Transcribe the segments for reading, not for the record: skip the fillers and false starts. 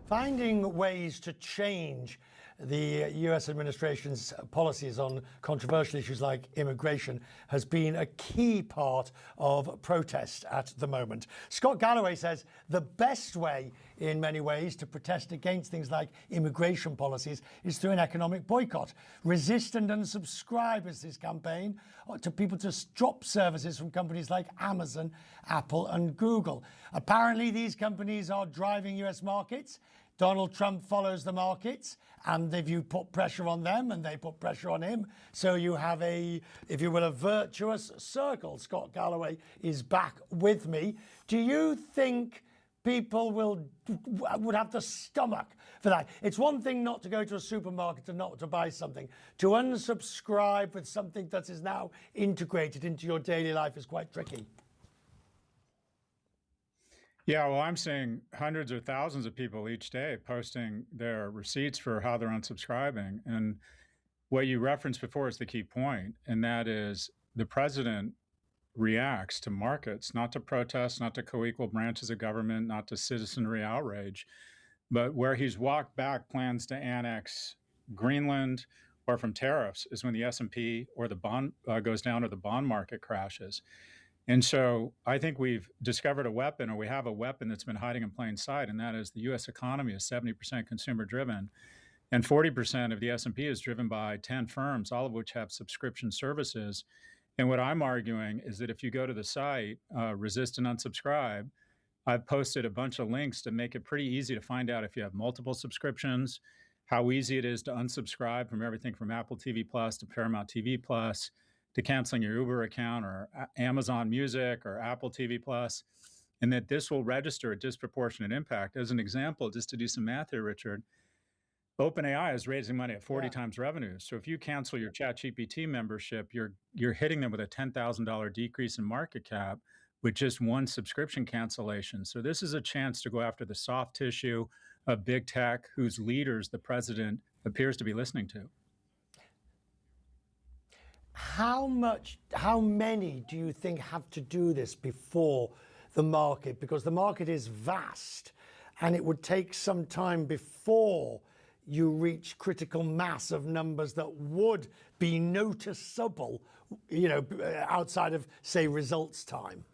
Finding ways to change the US administration's policies on controversial issues like immigration has been a key part of protest at the moment. Scott Galloway says the best way, in many ways, to protest against things like immigration policies is through an economic boycott. Resist and unsubscribe is his campaign to people to drop services from companies like Amazon, Apple and Google. Apparently, these companies are driving US markets. Donald Trump follows the markets, and if you put pressure on them and they put pressure on him, so you have a, if you will, a virtuous circle. Scott Galloway is back with me. Do you think people would have the stomach for that? It's one thing not to go to a supermarket and not to buy something. To unsubscribe with something that is now integrated into your daily life is quite tricky. Yeah, well, I'm seeing hundreds or thousands of people each day posting their receipts for how they're unsubscribing. And what you referenced before is the key point, and that is the president reacts to markets, not to protests, not to co-equal branches of government, not to citizenry outrage, but where he's walked back plans to annex Greenland or from tariffs is when the S&P or the bond goes down or the bond market crashes. And so I think we've discovered a weapon, or we have a weapon that's been hiding in plain sight, and that is the U.S. economy is 70% consumer driven, and 40% of the S&P is driven by 10 firms, all of which have subscription services. And what I'm arguing is that if you go to the site, resist and unsubscribe, I've posted a bunch of links to make it pretty easy to find out if you have multiple subscriptions, how easy it is to unsubscribe from everything from Apple TV Plus to Paramount TV Plus, to canceling your Uber account or Amazon Music or Apple TV Plus, and that this will register a disproportionate impact. As an example, just to do some math here, Richard, OpenAI is raising money at 40 times revenues. So if you cancel your ChatGPT membership, you're hitting them with a $10,000 decrease in market cap with just one subscription cancellation. So this is a chance to go after the soft tissue of big tech, whose leaders the president appears to be listening to. How many do you think have to do this before the market? Because the market is vast and it would take some time before you reach critical mass of numbers that would be noticeable, outside of, say, results time.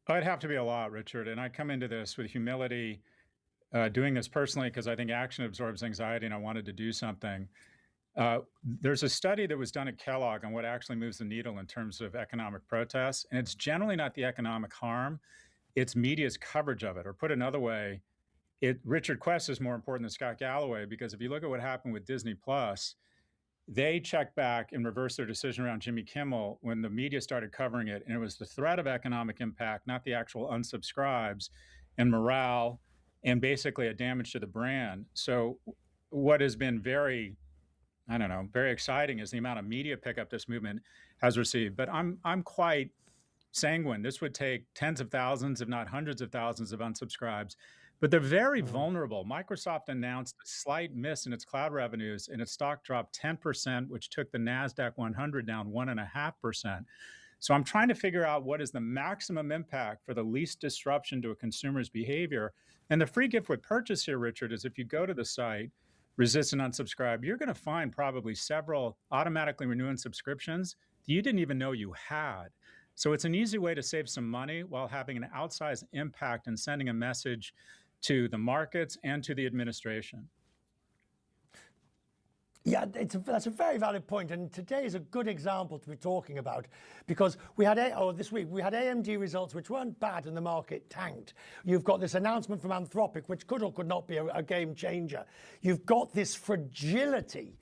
It'd have to be a lot, Richard. And I come into this with humility, doing this personally because I think action absorbs anxiety and I wanted to do something. There's a study that was done at Kellogg on what actually moves the needle in terms of economic protests, and it's generally not the economic harm, it's media's coverage of it. Or put another way, Richard Quest is more important than Scott Galloway, because if you look at what happened with Disney Plus, they checked back and reversed their decision around Jimmy Kimmel when the media started covering it, and it was the threat of economic impact, not the actual unsubscribes and morale, and basically a damage to the brand. So what has been very exciting is the amount of media pickup this movement has received. But I'm quite sanguine. This would take tens of thousands, if not hundreds of thousands of unsubscribes. But they're very vulnerable. Microsoft announced a slight miss in its cloud revenues, and its stock dropped 10%, which took the NASDAQ 100 down 1.5%. So I'm trying to figure out what is the maximum impact for the least disruption to a consumer's behavior. And the free gift with purchase here, Richard, is if you go to the site, resist and unsubscribe, you're going to find probably several automatically renewing subscriptions that you didn't even know you had. So it's an easy way to save some money while having an outsized impact and sending a message to the markets and to the administration. Yeah, that's a very valid point, and today is a good example to be talking about, because this week we had AMD results which weren't bad and the market tanked. You've got this announcement from Anthropic which could or could not be a game changer. You've got this fragility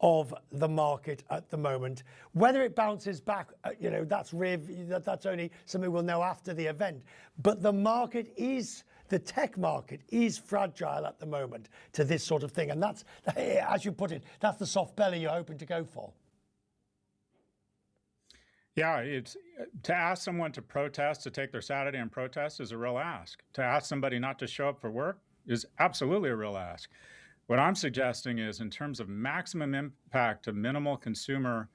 of the market at the moment. Whether it bounces back, that's only something we'll know after the event. But the tech market is fragile at the moment to this sort of thing. And that's, as you put it, that's the soft belly you're hoping to go for. Yeah, it's to ask someone to protest, to take their Saturday and protest is a real ask. To ask somebody not to show up for work is absolutely a real ask. What I'm suggesting is, in terms of maximum impact to minimal consumer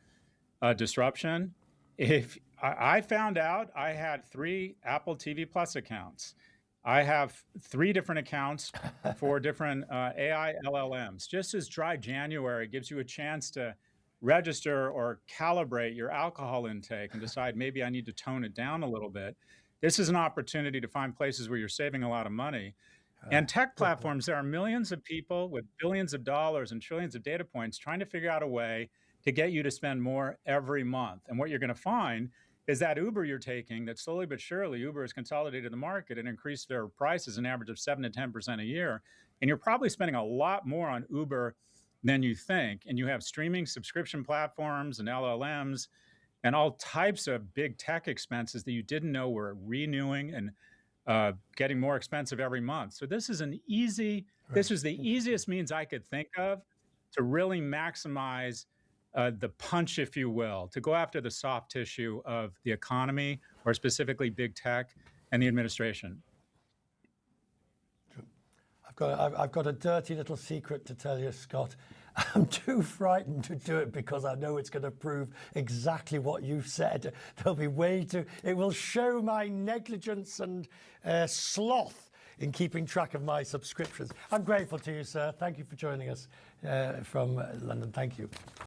disruption, if I found out I had 3 Apple TV Plus accounts, I have 3 different accounts for different AI LLMs. Just as Dry January gives you a chance to register or calibrate your alcohol intake and decide maybe I need to tone it down a little bit, this is an opportunity to find places where you're saving a lot of money. And tech Good point. platforms, there are millions of people with billions of dollars and trillions of data points trying to figure out a way to get you to spend more every month. And what you're going to find is that Uber you're taking, that slowly but surely Uber has consolidated the market and increased their prices an average of 7 to 10% a year. And you're probably spending a lot more on Uber than you think. And you have streaming subscription platforms and LLMs and all types of big tech expenses that you didn't know were renewing and getting more expensive every month. So this is this is the easiest means I could think of to really maximize the punch, if you will, to go after the soft tissue of the economy, or specifically big tech and the administration. I've got a dirty little secret to tell you, Scott. I'm too frightened to do it because I know it's going to prove exactly what you've said. There'll be it will show my negligence and sloth in keeping track of my subscriptions. I'm grateful to you, sir. Thank you for joining us from London. Thank you.